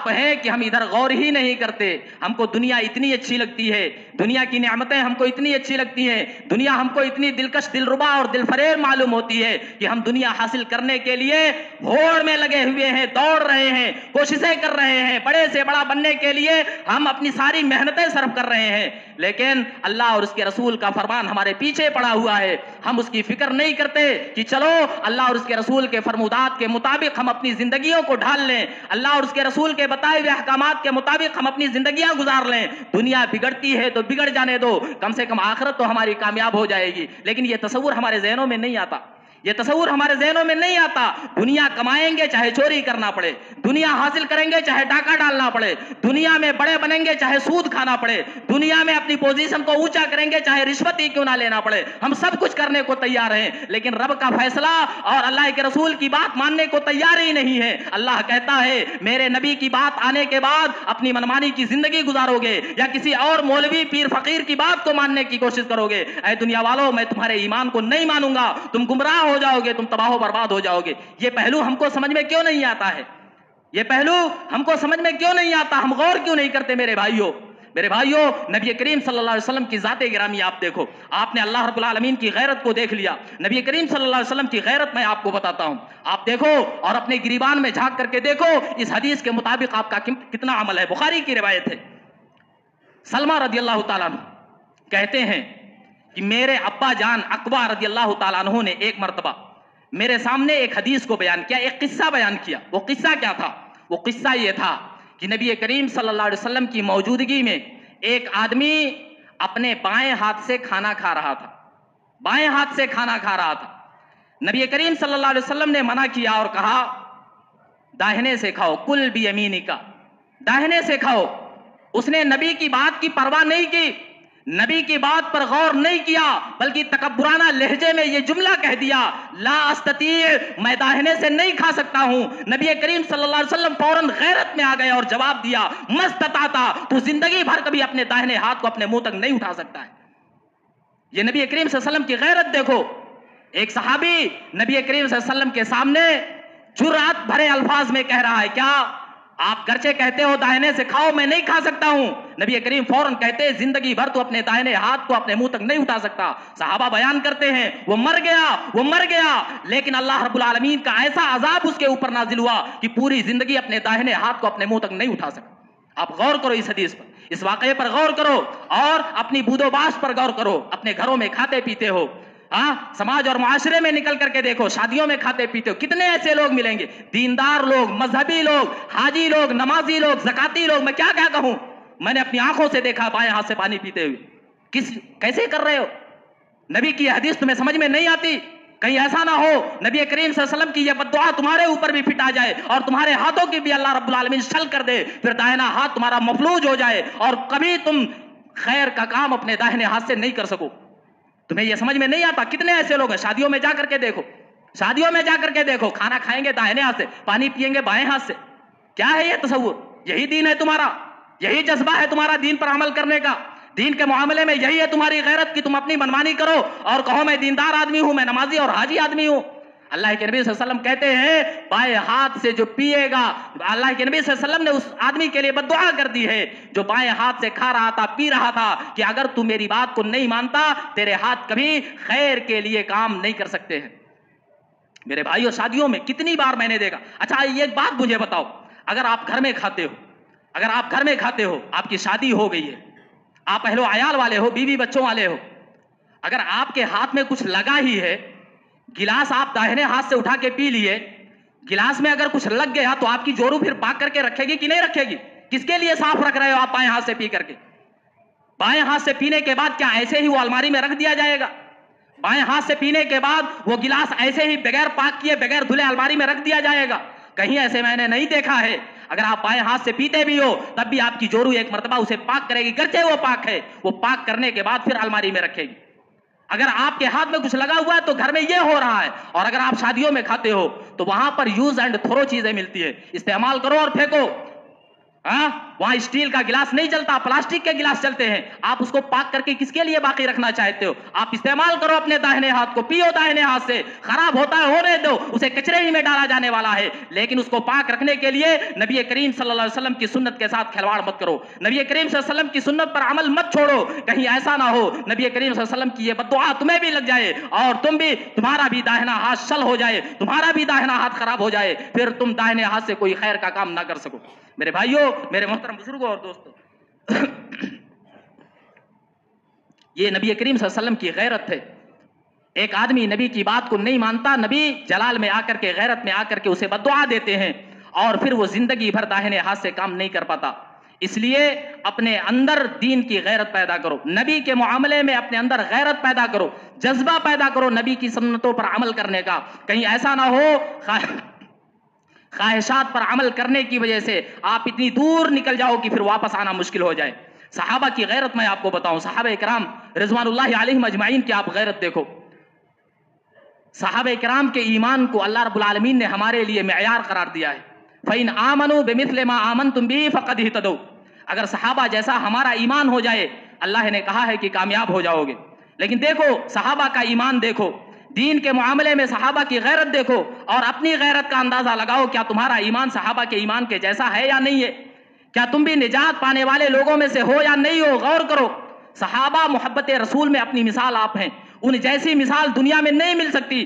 ہیں کہ ہم ادھر غور ہی نہیں کرتے. ہم کو دنیا اتنی اچھی لگتی ہے، دنیا کی نعمتیں ہم کو اتنی اچھی لگتی ہیں، دنیا ہم کو اتنی دلکش، دلربا اور دل فریب معلوم ہوتی ہے کہ ہم دنیا حاصل کرنے کے لیے ہوڑ میں لگے ہوئے ہیں، دوڑ رہے ہیں، کوششیں کر رہے ہیں، بڑے سے بڑا بننے کے لیے ہم اپنی ساری محنتیں صرف کر رہے ہیں. لیکن اللہ اور اس کے رسول کا فرمان ہمارے پیچھے پڑا ہوا ہے، ہم اس کی فکر نہیں کرتے کہ چلو اللہ اور اس کے رسول کے فرمودات کے مطابق ہم اپنی زندگیوں کو ڈھال لیں، اللہ اور اس کے رسول کے بتائے ہوئے احکامات کے مطابق ہم اپنی زندگیاں گزار لیں. دنیا بگڑتی ہے تو بگڑ جانے دو، کم سے کم آخرت تو ہماری کامیاب ہو جائے گی. لیکن یہ تصور ہمارے ذہنوں میں نہیں آتا، یہ تصور ہمارے ذہنوں میں نہیں آتا. دنیا کمائیں گے چاہے چوری کرنا پڑے، دنیا حاصل کریں گے چاہے ڈاکہ ڈالنا پڑے، دنیا میں بڑے بنیں گے چاہے سود کھانا پڑے، دنیا میں اپنی پوزیشن کو اونچا کریں گے چاہے رشوت ہی کیوں نہ لینا پڑے، ہم سب کچھ کرنے کو تیار ہیں. لیکن رب کا فیصلہ اور اللہ کے رسول کی بات ماننے کو تیار ہی نہیں ہے. اللہ کہتا ہے میرے نبی کی بات آنے کے بعد اپنی منمانی کی زندگی گزارو گے یا کسی اور مولوی پیر فقیر کی بات کو ماننے کی کوشش کرو گے، اے دنیا والوں میں تمہارے ایمان کو نہیں مانوں گا، تم گمراہ ہو جاؤ گے، تم تباہ و برباد ہو جاؤ گے. یہ پہلو ہم کو سمجھ میں کیوں نہیں آتا ہے؟ یہ پہلو ہم کو سمجھ میں کیوں نہیں آتا؟ ہم غور کیوں نہیں کرتے؟ میرے بھائیوں، نبی کریم صلی اللہ علیہ وسلم کی ذات گرامی آپ دیکھو، آپ نے اللہ رب العالمین کی غیرت کو دیکھ لیا. نبی کریم صلی اللہ علیہ وسلم کی غیرت میں آپ کو بتاتا ہوں، آپ دیکھو اور اپنے گریبان میں جھانک کر کے دیکھو اس حدیث کے مطابق آپ کا کتنا عمل ہے. بخاری کی روایت ہے، سلمہ رضی اللہ تعالیٰ عنہ کہتے ہیں کہ میرے ابا جان عقبہ رضی اللہ تعالیٰ عنہ نے ایک مرتبہ میرے سامنے ایک حدیث کو بیان کیا، ایک قصہ بیان کیا۔ وہ قصہ کیا تھا؟ وہ قصہ یہ تھا کہ نبی کریم صلی اللہ علیہ وسلم کی موجودگی میں ایک آدمی اپنے بائیں ہاتھ سے کھانا کھا رہا تھا، بائیں ہاتھ سے کھانا کھا رہا تھا۔ نبی کریم صلی اللہ علیہ وسلم نے منع کیا اور کہا داہنے سے کھاؤ، کل بیمینک، داہنے سے کھاؤ۔ اس نے نبی کی بات کی پرواہ نہیں کی، نبی کی بات پر غور نہیں کیا، بلکہ تکبرانہ لہجے میں یہ جملہ کہہ دیا، لا استطیع، میں داہنے سے نہیں کھا سکتا ہوں۔ نبی کریم صلی اللہ علیہ وسلم فوراً غیرت میں آ گئے اور جواب دیا، مستطاعتا، تو زندگی بھر کبھی اپنے داہنے ہاتھ کو اپنے منہ تک نہیں اٹھا سکتا ہے۔ یہ نبی کریم صلی اللہ علیہ وسلم کی غیرت دیکھو۔ ایک صحابی نبی کریم صلی اللہ علیہ وسلم کے سامنے جرأت بھرے الفاظ میں کہہ رہا ہے، کیا آپ گرچہ کہتے ہو داہنے سے کھاؤ، میں نہیں کھا سکتا ہوں۔ نبی کریم فوراً کہتے زندگی بھر تو اپنے داہنے ہاتھ کو اپنے منہ تک نہیں اٹھا سکتا۔ صحابہ بیان کرتے ہیں وہ مر گیا، لیکن اللہ رب العالمین کا ایسا عذاب اس کے اوپر نازل ہوا کہ پوری زندگی اپنے داہنے ہاتھ کو اپنے منہ تک نہیں اٹھا سکتا۔ آپ غور کرو اس حدیث پر، اس واقعے پر غور کرو، اور اپنی بود و باش پر غور کرو۔ اپنے گھروں میں کھاتے پیتے ہو، سماج اور معاشرے میں نکل کر کے دیکھو، شادیوں میں کھاتے پیتے ہو، کتنے ایسے لوگ ملیں گے، دیندار لوگ، مذہبی لوگ، حاجی لوگ، نمازی لوگ، زکاتی لوگ، میں کیا کہوں، میں نے اپنی آنکھوں سے دیکھا بائیں ہاتھ سے پانی پیتے ہوئے۔ کیسے کر رہے ہو؟ نبی کی حدیث تمہیں سمجھ میں نہیں آتی؟ کہیں ایسا نہ ہو نبی کریم صلی اللہ علیہ وسلم کی یہ بددعا تمہارے اوپر بھی پھٹ آ جائے اور تمہارے ہاتھوں کی بھی اللہ رب العالمین شل کر دے، پھر داہنا ہاتھ تمہارا مفلوج ہو جائے اور کبھی تم خیر کا کام اپنے داہنے ہاتھ سے نہیں کر سکو۔ تمہیں یہ سمجھ میں نہیں آتا؟ کتنے ایسے لوگ ہیں، شادیوں میں جا کر کے دیکھو، شادیوں میں جا کر کے دیکھو، کھانا کھائیں گے داہنے ہاتھ سے، پانی پیئیں گے بائیں ہاتھ سے۔ کیا ہے یہ تصور؟ یہی دین ہے تمہارا؟ یہی جذبہ ہے تمہارا دین پر عمل کرنے کا؟ دین کے معاملے میں یہی ہے تمہاری غیرت کہ تم اپنی منمانی کرو اور کہو میں دیندار آدمی ہوں، میں نمازی اور حاجی آدمی ہوں؟ اللہ کے نبی صلی اللہ علیہ وسلم کہتے ہیں بائیں ہاتھ سے جو پیے گا، اللہ کے نبی صلی اللہ علیہ وسلم نے اس آدمی کے لیے بددعا کر دی ہے جو بائیں ہاتھ سے کھا رہا تھا، پی رہا تھا، کہ اگر تو میری بات کو نہیں مانتا تیرے ہاتھ کبھی خیر کے لیے کام نہیں کر سکتے ہیں۔ میرے بھائیو، شادیوں میں کتنی بار میں نے دیکھا۔ اچھا یہ ایک بات مجھے بتاؤ، اگر آپ گھر میں کھاتے ہو، آپ کی شادی ہو گئی ہے، آپ اہل و عیال والے ہو، بیوی بچوں والے ہو، اگر آپ کے ہاتھ میں کچھ لگا ہی ہے، گلاس آپ داہنے ہاتھ سے اٹھا کے پی لیے، گلاس میں اگر کچھ لگ گیا تو آپ کی جورو پھر پاک کر کے رکھے گی کہ نہیں رکھے گی؟ کس کے لیے صاف رکھ رہے ہو آپ بائیں ہاتھ سے پی کر کے؟ بائیں ہاتھ سے پینے کے بعد کیا ایسے ہی وہ الماری میں رکھ دیا جائے گا؟ بائیں ہاتھ سے پینے کے بعد وہ گلاس ایسے ہی بغیر پاک کیے، بغیر دھلے الماری میں رکھ دیا جائے گا؟ کہیں ایسے میں نے نہیں دیکھا ہے۔ اگر آپ بائیں ہاتھ سے پیتے بھی ہو تب بھی آپ کی جورو ایک مرتبہ اسے پاک کرے گی، گرچہ وہ پاک ہے، وہ پاک کرنے کے بعد پھر الماری میں رکھے گی۔ اگر آپ کے ہاتھ میں کچھ لگا ہوا ہے تو گھر میں یہ ہو رہا ہے، اور اگر آپ شادیوں میں کھاتے ہو تو وہاں پر یوز اینڈ تھرو چیزیں ملتی ہے، استعمال کرو اور پھینکو۔ وہاں اسٹیل کا گلاس نہیں چلتا، پلاسٹک کے گلاس چلتے ہیں، آپ اس کو پاک کر کے کس کے لیے باقی رکھنا چاہتے ہو؟ آپ استعمال کرو اپنے داہنے ہاتھ کو، پیو داہنے ہاتھ سے، خراب ہوتا ہے ہونے دو، اسے کچرے ہی میں ڈالا جانے والا ہے، لیکن اس کو پاک رکھنے کے لیے نبی کریم صلی اللہ علیہ وسلم کی سنت کے ساتھ کھلواڑ مت کرو، نبی کریم صلی اللہ علیہ وسلم کی سنت پر عمل مت چھوڑو، کہیں ایسا نہ ہو نبی کریم صلی اللہ علیہ وسلم کی یہ بددعا تمہیں بھی لگ جائے اور تمہارا بھی داہنا ہاتھ شل ہو جائے، تمہارا بھی داہنا ہاتھ خراب ہو جائے، پھر تم داہنے ہاتھ سے کوئی خیر کا کام نہ کر سکو۔ میرے بھائیوں، میرے محترم بزرگوں اور دوستوں، یہ نبی کریم صلی اللہ علیہ وسلم کی غیرت ہے۔ ایک آدمی نبی کی بات کو نہیں مانتا، نبی جلال میں آ کر کے، غیرت میں آ کر کے اسے بددعا دیتے ہیں اور پھر وہ زندگی بھر داہنے ہاتھ سے کام نہیں کر پاتا۔ اس لیے اپنے اندر دین کی غیرت پیدا کرو، نبی کے معاملے میں اپنے اندر غیرت پیدا کرو، جذبہ پیدا کرو نبی کی سنتوں پر عمل کرنے کا۔ کہیں ایسا نہ ہو خواہشات پر عمل کرنے کی وجہ سے آپ اتنی دور نکل جاؤ کہ پھر واپس آنا مشکل ہو جائے۔ صحابہ کی غیرت میں آپ کو بتاؤں، صحابہ کرام رضوان اللہ علیہم اجمعین کی آپ غیرت دیکھو۔ صحابہ کرام کے ایمان کو اللہ رب العالمین نے ہمارے لیے معیار قرار دیا ہے۔ فَإِنْ آمَنُوا بِمِثْلِ مَا آمَنْتُمْ بِهِ فَقَدْ اهْتَدَوْا، اگر صحابہ جیسا ہمارا ایمان ہو جائے اللہ نے کہا ہے کہ کامیاب ہو جاؤ گے۔ لیکن دیکھو صحابہ کا ایمان دیکھو، دین کے معاملے میں صحابہ کی غیرت دیکھو اور اپنی غیرت کا اندازہ لگاؤ، کیا تمہارا ایمان صحابہ کے ایمان کے جیسا ہے یا نہیں ہے؟ کیا تم بھی نجات پانے والے لوگوں میں سے ہو یا نہیں ہو؟ غور کرو۔ صحابہ محبت رسول میں اپنی مثال آپ ہیں، ان جیسی مثال دنیا میں نہیں مل سکتی۔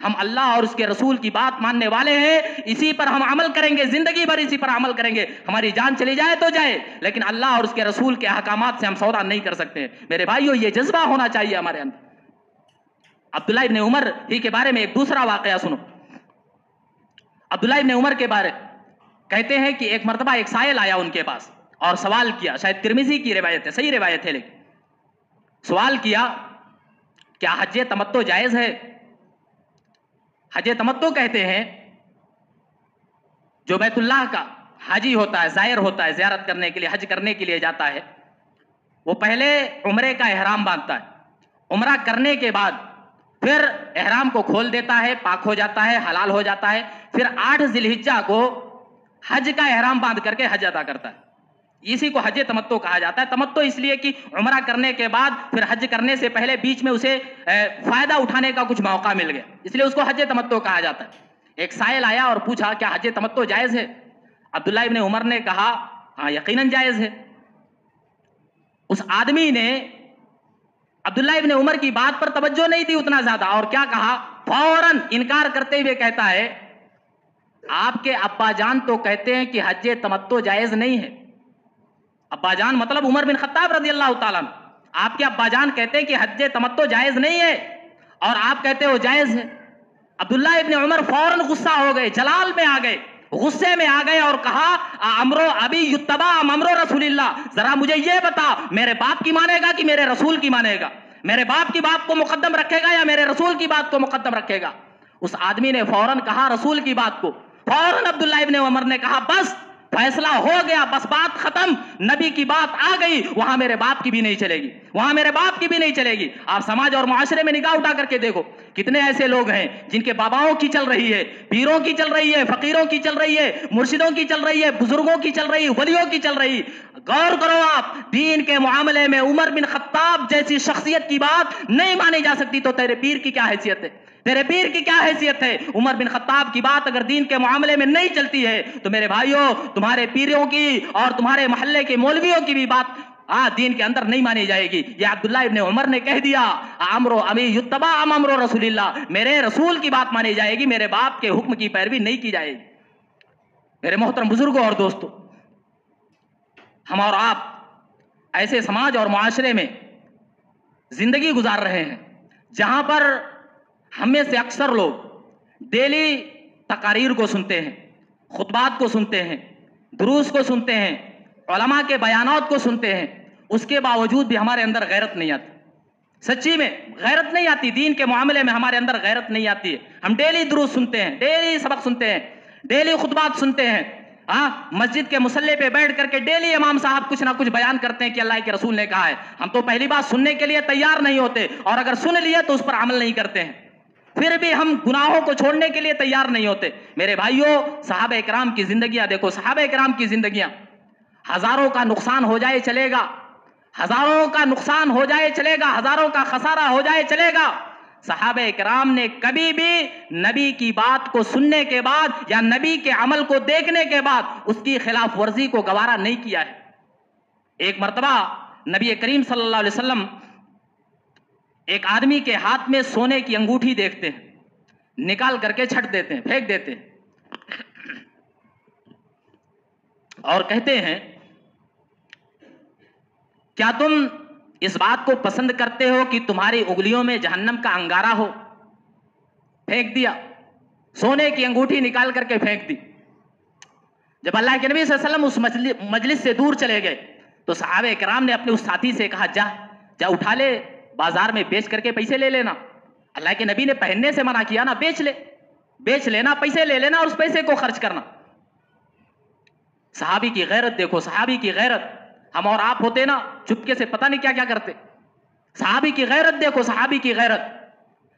ہم اللہ اور اس کے رسول کی بات ماننے والے ہیں, اسی پر ہم عمل کریں گے, زندگی بھر اسی پر عمل کریں گے. ہماری جان چلی جائے تو جائے, لیکن اللہ اور اس کے رسول کے احکامات سے ہم سودا نہیں کر سکتے. میرے بھائیو, یہ جذبہ ہونا چاہیے ہمارے اندر. عبداللہ ابن عمر ہی کے بارے میں ایک دوسرا واقعہ سنو. عبداللہ ابن عمر کے بارے کہتے ہیں کہ ایک مرتبہ ایک سائل آیا ان کے پاس اور سوال کیا, شاید ترمذی کی روایت ہے, صحیح روایت ہے, لیکن سوال کیا کیا حج تمتع جائز ہے؟ حج تمتع کہتے ہیں جو بیت اللہ کا حاجی ہوتا ہے, زائر ہوتا ہے, زیارت کرنے کے لیے, حج کرنے کے لیے جاتا ہے, وہ پہلے عمرے کا احرام باندھتا ہے. عمرہ کرنے کے بعد پھر احرام کو کھول دیتا ہے, پاک ہو جاتا ہے, حلال ہو جاتا ہے, پھر 8 ذی الحجہ کو حج کا احرام باندھ کر کے حج ادا کرتا ہے. اسی کو حج تمتع کہا جاتا ہے. تمتع اس لیے کہ عمرہ کرنے کے بعد پھر حج کرنے سے پہلے بیچ میں اسے فائدہ اٹھانے کا کچھ موقع مل گیا, اس لیے اس کو حج تمتع کہا جاتا ہے. ایک سائل آیا اور پوچھا کیا حج تمتع جائز ہے؟ عبداللہ ابن عمر نے کہا ہاں یقیناً جائز ہے. اس آدمی نے عبداللہ ابن عمر کی بات پر توجہ نہیں دی اتنا زیادہ, اور کیا کہا, فوراً انکار کرتے ہوئے کہتا ہے آپ کے ابا جان تو کہتے ہیں کہ حج تمتع جائز نہیں ہے. ابا جان مطلب عمر بن خطاب رضی اللہ تعالیٰ عنہ. آپ کے ابا جان کہتے ہیں کہ حج تمتع جائز نہیں ہے اور آپ کہتے ہو جائز ہے. عبداللہ ابن عمر فوراً غصہ ہو گئے, جلال میں آ گئے, غصے میں آ گئے اور کہا امرو ابی یتبع امرو رسول اللہ, ذرا مجھے یہ بتا میرے باپ کی مانے گا کہ میرے رسول کی مانے گا؟ میرے باپ کی بات کو مقدم رکھے گا یا میرے رسول کی بات کو مقدم رکھے گا؟ اس آدمی نے فوراً کہا رسول کی بات کو. فوراً عبداللہ ابن عمر نے کہا بس فیصلہ ہو گیا, بس بات ختم, نبی کی بات آ گئی, وہاں میرے باپ کی بھی نہیں چلے گی, وہاں میرے باپ کی بھی نہیں چلے گی. آپ سماج اور معاشرے میں نگاہ اٹھا کر کے دیکھو کتنے ایسے لوگ ہیں جن کے باباؤں کی چل رہی ہے, پیروں کی چل رہی ہے, فقیروں کی چل رہی ہے, مرشدوں کی چل رہی ہے, بزرگوں کی چل رہی ہے, ولیوں کی چل رہی. غور کرو آپ, دین کے معاملے میں عمر بن خطاب جیسی شخصیت کی بات نہیں مانی جا سکتی تو تیرے پیر کی کیا حیثیت ہے؟ تیرے پیر کی کیا حیثیت ہے؟ عمر بن خطاب کی بات اگر دین کے معاملے میں نہیں چلتی ہے تو میرے بھائیوں تمہارے پیروں کی اور تمہارے محلے کے مولویوں کی بھی بات دین کے اندر نہیں مانی جائے گی. یہ عبداللہ ابن عمر نے کہہ دیا امرو ابی یتبع امرو رسول اللہ, میرے رسول کی بات مانی جائے گی, میرے باپ کے حکم کی پیروی نہیں کی جائے گی. میرے محترم بزرگوں اور دوستوں, ہم اور آپ ایسے سماج اور معاشرے میں زندگی گزار رہے ہیں جہاں پر ہم میں سے اکثر لوگ ڈیلی تقاریر کو سنتے ہیں, خطبات کو سنتے ہیں, دروس کو سنتے ہیں, علماء کے بیانات کو سنتے ہیں, اس کے باوجود بھی ہمارے اندر غیرت نہیں آتی. سچی میں غیرت نہیں آتی, دین کے معاملے میں ہمارے اندر غیرت نہیں آتی ہے. ہم ڈیلی دروس سنتے ہیں, ڈیلی سبق سنتے ہیں, ڈیلی خطبات سنتے ہیں, مسجد کے مصلی پہ بیٹھ کر کے ڈیلی امام صاحب کچھ نہ کچھ بیان کرتے ہیں کہ اللہ کے رسول نے کہا ہے. ہم تو پہلی بات سننے کے لیے تیار نہیں ہوتے, اور اگر سن لیے تو اس پر عمل نہیں کرتے ہیں. پھر بھی ہم گناہوں کو چھوڑنے کے لیے تیار نہیں ہوتے. میرے بھائیوں صحابہ اکرام کی زندگیاں دیکھو, صحابہ اکرام کی زندگیاں, ہزاروں کا نقصان ہو جائے چلے گا, ہزاروں کا نقصان ہو جائے چلے گا, ہزاروں کا خسارہ ہو جائے چلے گا, صحابہ اکرام نے کبھی بھی نبی کی بات کو سننے کے بعد یا نبی کے عمل کو دیکھنے کے بعد اس کی خلاف ورزی کو گوارا نہیں کیا ہے. ایک مرتبہ نبی کریم صلی اللہ علیہ وسلم ایک آدمی کے ہاتھ میں سونے کی انگوٹھی دیکھتے ہیں, نکال کر کے چھٹ دیتے ہیں, پھینک دیتے ہیں, اور کہتے ہیں کیا تم اس بات کو پسند کرتے ہو کہ تمہاری انگلیوں میں جہنم کا انگارہ ہو؟ پھینک دیا, سونے کی انگوٹھی نکال کر کے پھینک دی. جب اللہ کے نبی صلی اللہ علیہ وسلم اس مجلس سے دور چلے گئے تو صحابہ کرام نے اپنے اس ساتھی سے کہا جا اٹھا لے, بازار میں بیچ کر کے پیسے لے لینا. اللہ کے نبی نے پہننے سے منع کیا نا, بیچ لینا, پیسے لے لینا اور اس پیسے کو خرچ کرنا. صحابی کی غیرت دیکھو, صحابی کی غیرت. ہم اور آپ ہوتے نا چپکے سے پتہ نہیں کیا کیا کرتے. صحابی کی غیرت دیکھو, صحابی کی غیرت.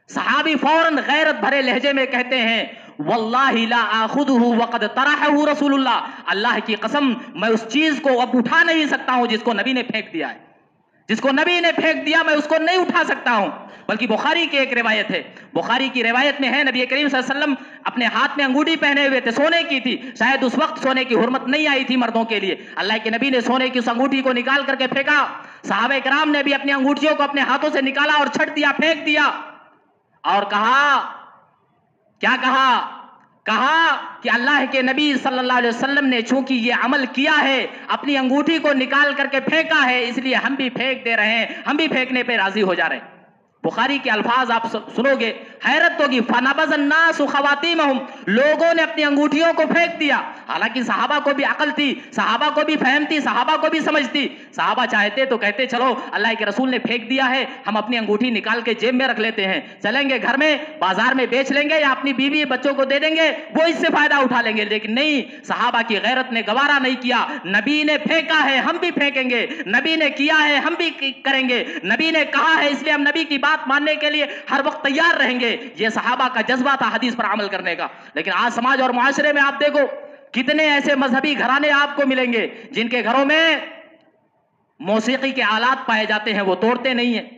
صحابی فوراً غیرت بھرے لہجے میں کہتے ہیں واللہ لا آخذہ وقد طرحہ رسول اللہ, اللہ کی قسم میں اس چیز کو اب اٹھا نہیں سکتا ہوں جس کو نبی نے پھینک دیا ہے, جس کو نبی نے پھینک دیا میں اس کو نہیں اٹھا سکتا ہوں. بلکہ بخاری کی ایک روایت ہے, بخاری کی روایت میں ہے نبی کریم صلی اللہ علیہ وسلم اپنے ہاتھ میں انگوٹھی پہنے ہوئے تھے, سونے کی تھی, شاید اس وقت سونے کی حرمت نہیں آئی تھی مردوں کے لیے. اللہ کے نبی نے سونے کی اس انگوٹھی کو نکال کر کے پھینکا, صحابہ کرام نے بھی اپنی انگوٹھیوں کو اپنے ہاتھوں سے نکالا اور چھٹ دیا, پھینک دیا, اور کہا کیا کہا کہ اللہ کے نبی صلی اللہ علیہ وسلم نے چونکہ یہ عمل کیا ہے، اپنی انگوٹھی کو نکال کر کے پھینکا ہے، اس لیے ہم بھی پھینک دے رہے ہیں، ہم بھی پھینکنے پہ راضی ہو جا رہے ہیں۔ بخاری کے الفاظ آپ سنو گے حیرت ہوگی، فَنَبَذَ النَّاسُ خَوَاتِيمَهُمْ، لوگوں نے اپنی انگوٹھیوں کو پھینک دیا۔ حالانکہ صحابہ کو بھی عقل تھی، صحابہ کو بھی فہم تھی، صحابہ کو بھی سمجھ تھی، صحابہ چاہتے تو کہتے چلو اللہ کے رسول نے پھینک دیا ہے، ہم اپنی انگوٹھی نکال کے جیب میں رکھ لیتے ہیں، چلیں گے گھر میں بازار میں بیچ لیں گے یا اپنی بیوی بچوں کو دے دیں گے، وہ اس سے فائدہ اٹھا لیں گے۔ لیکن نہیں، صحابہ کی غیرت نے گوارا نہیں کیا، نبی نے پھینکا ہے ہم بھی پھینکیں گے، نبی نے کیا ہے ہم بھی کریں گے، نبی نے کہا ہے اس لیے ہم نبی کی بات ماننے کے لیے ہر وقت تیار رہیں گے۔ یہ صحابہ کا جذبہ تھا حدیث پر عمل کرنے کا۔ لیکن آج سماج اور معاشرے میں آپ دیکھو کتنے ایسے مذہبی گھرانے آپ کو ملیں گے جن کے گھروں میں موسیقی کے آلات پائے جاتے ہیں، وہ توڑتے نہیں ہیں۔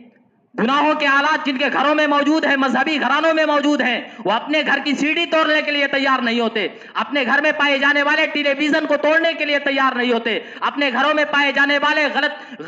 گناہوں کے آلات جن کے گھروں میں موجود ہیں، مذہبی گھرانوں میں موجود ہیں، وہ اپنے گھر کی سیڑھی توڑنے کے لیے تیار نہیں ہوتے، اپنے گھر میں پائے جانے والے ٹیلی ویژن کو توڑنے کے لیے تیار نہیں ہوتے، اپنے گھروں میں پائے جانے والے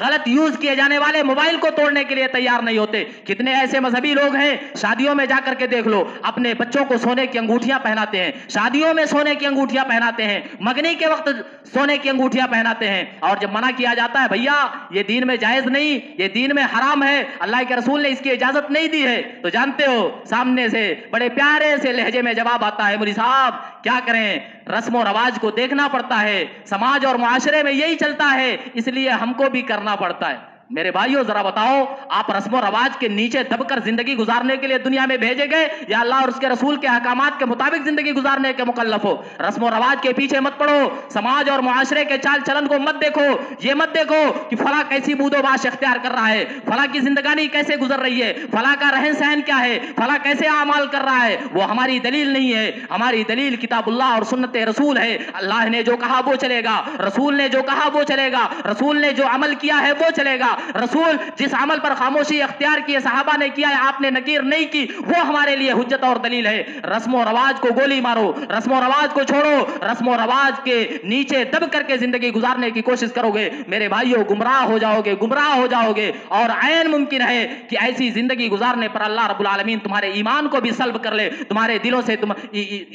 غلط یوز کیے جانے والے موبائل کو توڑنے کے لیے تیار نہیں ہوتے۔ کتنے ایسے مذہبی لوگ ہیں، شادیوں میں جا کر کے دیکھ لو، اپنے بچوں کو سونے کی انگوٹھیاں پہناتے ہیں، شادیوں میں سونے کی انگوٹھیاں پہناتے ہیں، منگنی کے وقت سونے کی انگوٹھیاں پہناتے ہیں، اور جب منع کیا جاتا ہے بھیا یہ دین میں جائز نہیں، یہ دین میں حرام ہے، اللہ کے رسول نے اس کی اجازت نہیں دی ہے، تو جانتے ہو سامنے سے بڑے پیارے سے لہجے میں جواب آتا ہے، مولوی صاحب کیا کریں، رسم و رواج کو دیکھنا پڑتا ہے، سماج اور معاشرے میں یہی چلتا ہے، اس لیے ہم کو بھی کرنا پڑتا ہے۔ میرے بھائیوں ذرا بتاؤ، آپ رسم و رواج کے نیچے دب کر زندگی گزارنے کے لیے دنیا میں بھیجے گئے یا اللہ اور اس کے رسول کے احکامات کے مطابق زندگی گزارنے کے مکلف ہو؟ رسم و رواج کے پیچھے مت پڑو، سماج اور معاشرے کے چال چلن کو مت دیکھو، یہ مت دیکھو کہ فلاں کیسی بود و باش اختیار کر رہا ہے، فلاں کی زندگانی کیسے گزر رہی ہے، فلاں کا رہن سہن کیا ہے، فلاں کیسے اعمال کر رہا ہے، وہ ہماری دلیل نہیں ہے۔ ہماری دلیل کتاب اللہ اور سنت رسول ہے۔ اللہ نے جو کہا وہ چلے گا، رسول نے جو کہا وہ چلے گا، رسول نے جو عمل کیا ہے وہ چلے گا، رسول جس عمل پر خاموشی اختیار کی ہے صحابہ نے کیا ہے، آپ نے نکیر نہیں کی، وہ ہمارے لیے حجت اور دلیل ہے۔ رسم و رواج کو گولی مارو، رسم و رواج کو چھوڑو، رسم و رواج کے نیچے دب کر کے زندگی گزارنے کی کوشش کرو گے میرے بھائیوں گمراہ ہو جاؤ گے، گمراہ ہو جاؤ گے، اور عین ممکن ہے کہ ایسی زندگی گزارنے پر اللہ رب العالمین تمہارے ایمان کو بھی سلب کر لے، تمہارے دلوں سے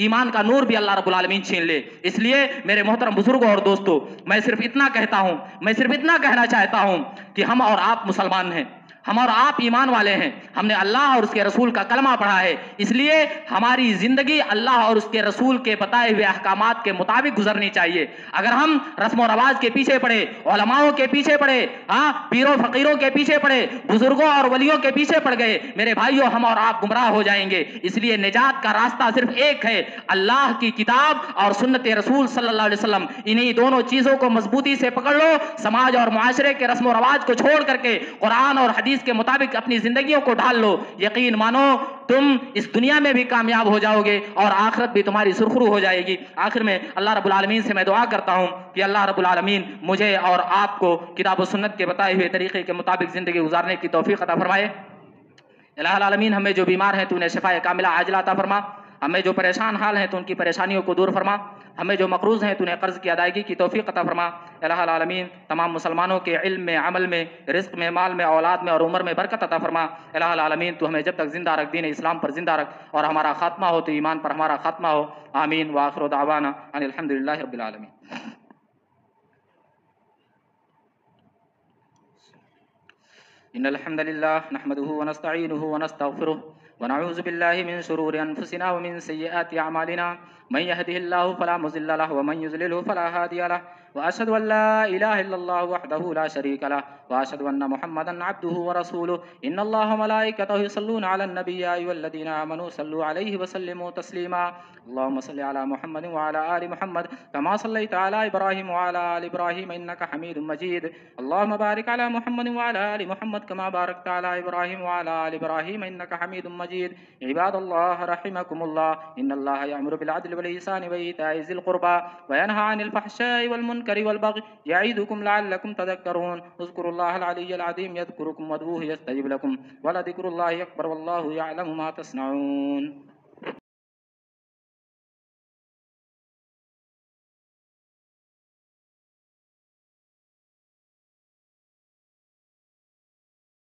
ایمان کا نور بھی اللہ رب العالمین چھین لے۔ اس لیے میرے محترم بزرگوں اور دوستو، میں صرف اتنا کہتا ہوں، میں صرف اتنا کہنا چاہتا ہوں کہ ہم اور آپ مسلمان ہیں، ہم اور آپ ایمان والے ہیں، ہم نے اللہ اور اس کے رسول کا کلمہ پڑھا ہے، اس لیے ہماری زندگی اللہ اور اس کے رسول کے بتائے ہوئے احکامات کے مطابق گزرنی چاہیے۔ اگر ہم رسم و رواج کے پیچھے پڑے، علماؤں کے پیچھے پڑے، پیروں فقیروں کے پیچھے پڑے، بزرگوں اور ولیوں کے پیچھے پڑ گئے، میرے بھائیوں ہم اور آپ گمراہ ہو جائیں گے۔ اس لیے نجات کا راستہ صرف ایک ہے، اللہ کی کتاب اور سنت رسول صلی اللہ علیہ وسلم، انہی دونوں چیزوں کو مضبوطی سے پکڑ لو، سماج اور معاشرے کے رسم و رواج کو چھوڑ کر کے قرآن اور حدیث کے مطابق اپنی زندگیوں کو ڈھال لو، یقین مانو تم اس دنیا میں بھی کامیاب ہو جاؤ گے اور آخرت بھی تمہاری سرخرو ہو جائے گی۔ آخر میں اللہ رب العالمین سے میں دعا کرتا ہوں کہ اللہ رب العالمین مجھے اور آپ کو کتاب و سنت کے بتائے ہوئے طریقے کے مطابق زندگی گزارنے کی توفیق عطا فرمائے۔ الہ العالمین ہمیں جو بیمار ہیں تو انہیں شفاء کاملہ عاجلہ عطا فرما، ہمیں جو پریشان حال ہیں تو ان کی پریشانیوں کو دور فرما، ہمیں جو مقروض ہیں تو انہیں قرض کی ادائیگی کی توفیق عطا فرما۔ الہ العالمین تمام مسلمانوں کے علم میں، عمل میں، رزق میں، مال میں، اولاد میں اور عمر میں برکت عطا فرما۔ الہ العالمین تو ہمیں جب تک زندہ رکھ، دین اسلام پر زندہ رکھ، اور ہمارا خاتمہ ہو تو ایمان پر ہمارا خاتمہ ہو۔ آمین وآخر دعوانا ان الحمدللہ رب العالمین۔ ان الحمد لله نحمده ونستعينه ونستغفره ونعوذ بالله من شرور انفسنا ومن سيئات اعمالنا، من يهده الله فلا مضل له ومن يضلل فلا هادي له، واشهد ان لا اله الا الله وحده لا شريك له، واشهد ان محمدا عبده ورسوله۔ ان الله وملائكته يصلون على النبي يا ايها الذين امنوا صلوا عليه وسلموا تسليما۔ اللهم صل على محمد وعلى ال محمد كما صليت على ابراهيم وعلى ال ابراهيم انك حميد مجيد۔ اللهم بارك على محمد وعلى ال محمد كما باركت على ابراهيم وعلى ال ابراهيم انك حميد مجيد۔ عباد الله رحمكم الله، ان الله يأمر بالعدل والإحسان وإيتاء ذي القربى وينهى عن الفحشاء والمنكر والبغي يعظكم لعلكم تذكرون۔ اذكروا الله العلي العظيم يذكركم وادعوه يستجب لكم، ولذكر الله أكبر والله يعلم ما تصنعون۔